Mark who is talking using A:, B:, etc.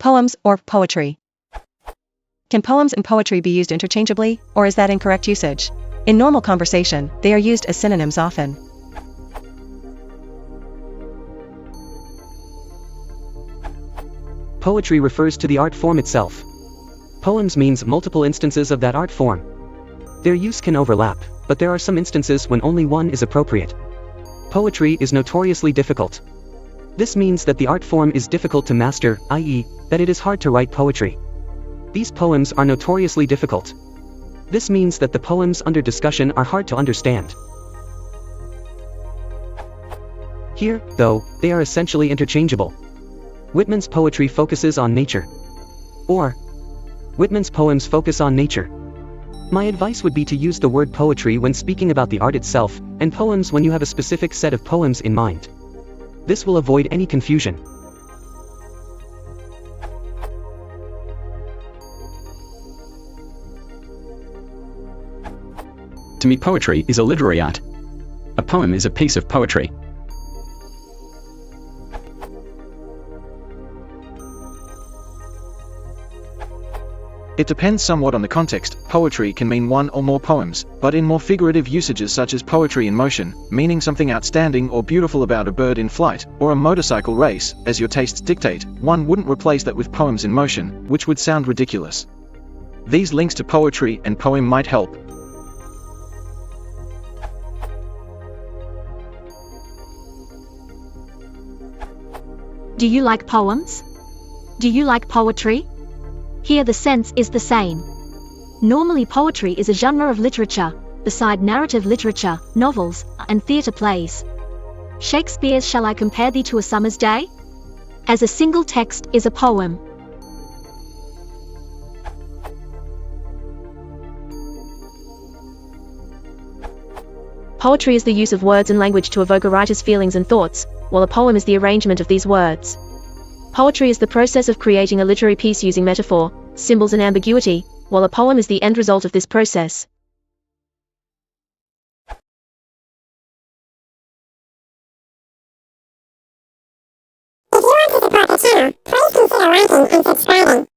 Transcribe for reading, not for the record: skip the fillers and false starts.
A: Poems or poetry. Can poems and poetry be used interchangeably, or is that incorrect usage? In normal conversation, they are used as synonyms often.
B: Poetry refers to the art form itself. Poems means multiple instances of that art form. Their use can overlap, but there are some instances when only one is appropriate. Poetry is notoriously difficult. This means that the art form is difficult to master, i.e., that it is hard to write poetry. These poems are notoriously difficult. This means that the poems under discussion are hard to understand. Here, though, they are essentially interchangeable. Whitman's poetry focuses on nature. Or, Whitman's poems focus on nature. My advice would be to use the word poetry when speaking about the art itself, and poems when you have a specific set of poems in mind. This will avoid any confusion.
C: To me, poetry is a literary art. A poem is a piece of poetry.
D: It depends somewhat on the context. Poetry can mean one or more poems, but in more figurative usages such as poetry in motion, meaning something outstanding or beautiful about a bird in flight, or a motorcycle race, as your tastes dictate, one wouldn't replace that with poems in motion, which would sound ridiculous. These links to poetry and poem might help.
E: Do you like poems? Do you like poetry? Here the sense is the same. Normally poetry is a genre of literature, beside narrative literature, novels, and theatre plays. Shakespeare's Shall I Compare Thee to a Summer's Day? As a single text is a poem.
A: Poetry is the use of words and language to evoke a writer's feelings and thoughts, while a poem is the arrangement of these words. Poetry is the process of creating a literary piece using metaphor, symbols and ambiguity, while a poem is the end result of this process.
F: If you want to support the channel, please consider liking and subscribing.